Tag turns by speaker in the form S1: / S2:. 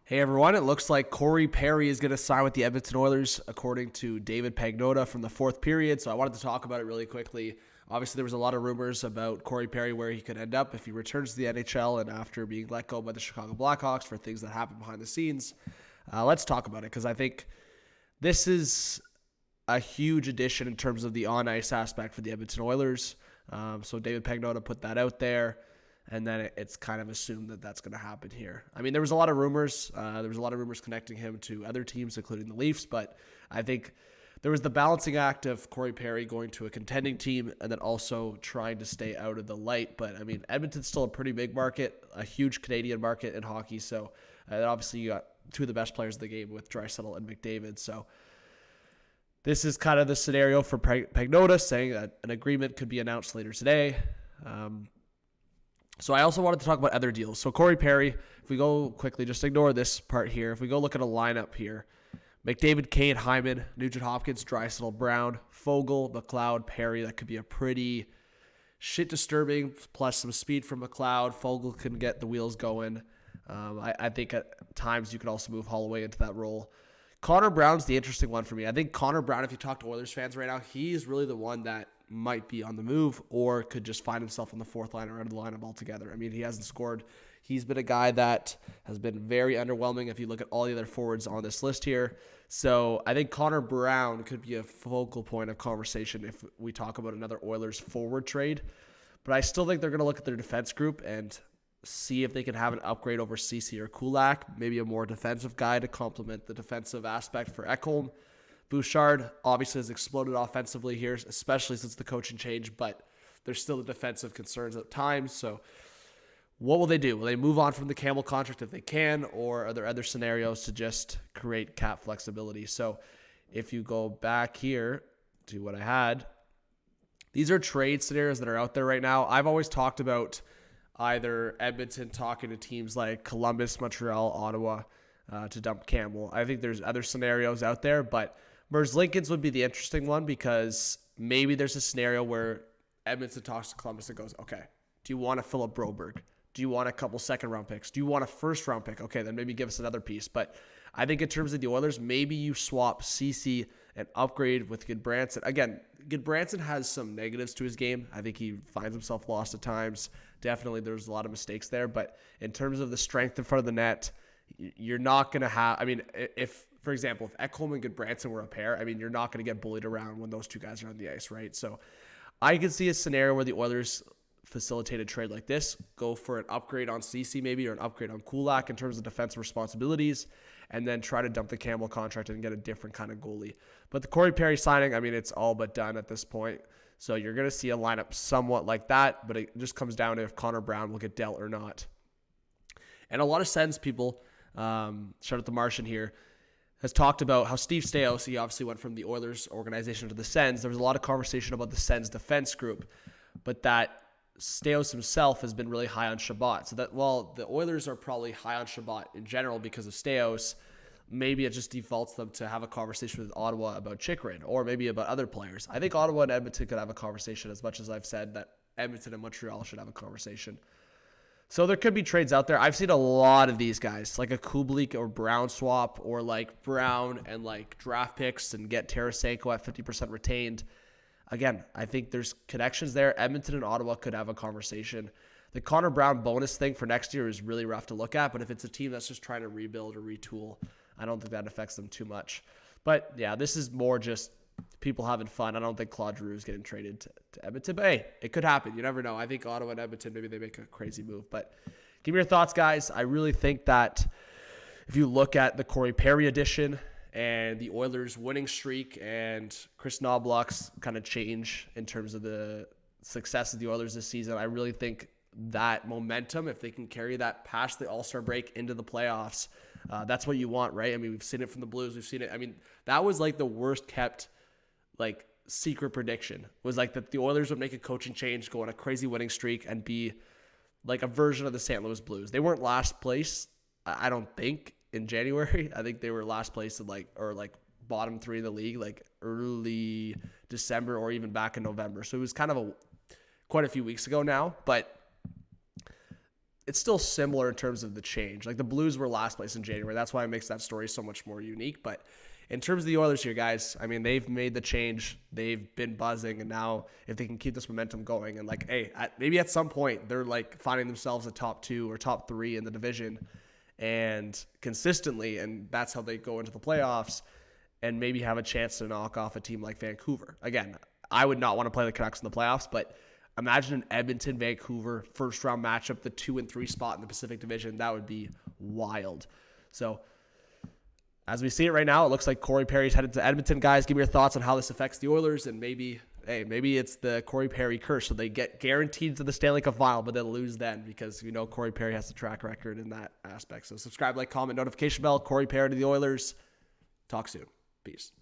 S1: Hey everyone, it looks like Corey Perry is going to sign with the Edmonton Oilers according to David Pagnotta from the fourth period, so I wanted to talk about it really quickly. Obviously, there was a lot of rumors about Corey Perry, where he could end up if he returns to the NHL and after being let go by the Chicago Blackhawks for things that happened behind the scenes. Let's talk about it, because I think this is a huge addition in terms of the on-ice aspect for the Edmonton Oilers. So David Pagnotta put that out there. And then it's kind of assumed that that's going to happen here. I mean, there was a lot of rumors. There was a lot of rumors connecting him to other teams, including the Leafs. But I think there was the balancing act of Corey Perry going to a contending team and then also trying to stay out of the light. But, I mean, Edmonton's still a pretty big market, a huge Canadian market in hockey. So, obviously, you got two of the best players of the game with Draisaitl and McDavid. So, this is kind of the scenario for Pagnotta, saying that an agreement could be announced later today. So I also wanted to talk about other deals. So Corey Perry, if we go quickly, just ignore this part here. If we go look at a lineup here, McDavid, Kane, Hyman, Nugent Hopkins, Draisaitl, Brown, Foegele, McLeod, Perry. That could be a pretty shit disturbing, plus some speed from McLeod. Foegele can get the wheels going. I think at times you could also move Holloway into that role. Connor Brown's the interesting one for me. I think Connor Brown, if you talk to Oilers fans right now, he's really the one that might be on the move or could just find himself on the fourth line or out of the lineup altogether. I mean, he hasn't scored. He's been a guy that has been very underwhelming if you look at all the other forwards on this list here. So I think Connor Brown could be a focal point of conversation if we talk about another Oilers forward trade. But I still think they're going to look at their defense group and see if they can have an upgrade over Ceci or Kulak, maybe a more defensive guy to complement the defensive aspect for Ekholm. Bouchard obviously has exploded offensively here, especially since the coaching change, but there's still the defensive concerns at times. So what will they do? Will they move on from the Campbell contract if they can, or are there other scenarios to just create cap flexibility? So if you go back here to what I had, these are trade scenarios that are out there right now. I've always talked about either Edmonton talking to teams like Columbus, Montreal, Ottawa to dump Campbell. I think there's other scenarios out there, but Lincoln's would be the interesting one, because maybe there's a scenario where Edmonton talks to Columbus and goes, okay, do you want a Philip Broberg? Do you want a couple second-round picks? Do you want a first-round pick? Okay, then maybe give us another piece. But I think in terms of the Oilers, maybe you swap Ceci and upgrade with Goodbranson. Again, Goodbranson has some negatives to his game. I think he finds himself lost at times. Definitely there's a lot of mistakes there. But in terms of the strength in front of the net, you're not going to have – I mean, if, for example, if Ekholm and Goodbranson were a pair, I mean, you're not going to get bullied around when those two guys are on the ice, right? So I can see a scenario where the Oilers facilitate a trade like this, go for an upgrade on Ceci maybe, or an upgrade on Kulak in terms of defensive responsibilities, and then try to dump the Campbell contract and get a different kind of goalie. But the Corey Perry signing, I mean, it's all but done at this point. So you're going to see a lineup somewhat like that, but it just comes down to if Connor Brown will get dealt or not. And a lot of Sens people, shout out the Martian here, has talked about how Steve Staios, he obviously went from the Oilers organization to the Sens. There was a lot of conversation about the Sens defense group, but that Staios himself has been really high on Shabbat. So that while the Oilers are probably high on Shabbat in general because of Staios, maybe it just defaults them to have a conversation with Ottawa about Chychrun or maybe about other players. I think Ottawa and Edmonton could have a conversation, as much as I've said that Edmonton and Montreal should have a conversation. So there could be trades out there. I've seen a lot of these guys, like a Kubalik or Brown swap, or like Brown and like draft picks and get Tarasenko at 50% retained. Again, I think there's connections there. Edmonton and Ottawa could have a conversation. The Connor Brown bonus thing for next year is really rough to look at, but if it's a team that's just trying to rebuild or retool, I don't think that affects them too much. But yeah, this is more just people having fun. I don't think Claude Giroux is getting traded to Edmonton, but hey, it could happen. You never know. I think Ottawa and Edmonton, maybe they make a crazy move. But give me your thoughts, guys. I really think that if you look at the Corey Perry edition and the Oilers' winning streak and Chris Knobloch's kind of change in terms of the success of the Oilers this season, I really think that momentum, if they can carry that past the All-Star break into the playoffs, that's what you want, right? I mean, we've seen it from the Blues. We've seen it. I mean, that was like the worst kept like secret prediction, was like that the Oilers would make a coaching change, go on a crazy winning streak, and be like a version of the St. Louis Blues. They weren't last place, I don't think, in January. I think they were last place in like bottom three of the league, like early December or even back in November. So it was kind of quite a few weeks ago now, but it's still similar in terms of the change. Like the Blues were last place in January. That's why it makes that story so much more unique. But in terms of the Oilers here, guys, I mean, they've made the change. They've been buzzing. And now if they can keep this momentum going and like, hey, maybe at some point they're like finding themselves a top 2 or top 3 in the division and consistently. And that's how they go into the playoffs and maybe have a chance to knock off a team like Vancouver. Again, I would not want to play the Canucks in the playoffs, but imagine an Edmonton-Vancouver first-round matchup, the 2 and 3 spot in the Pacific Division. That would be wild. So, as we see it right now, it looks like Corey Perry's headed to Edmonton. Guys, give me your thoughts on how this affects the Oilers, and maybe it's the Corey Perry curse, so they get guaranteed to the Stanley Cup final, but they'll lose then because we know Corey Perry has the track record in that aspect. So subscribe, like, comment, notification bell. Corey Perry to the Oilers. Talk soon. Peace.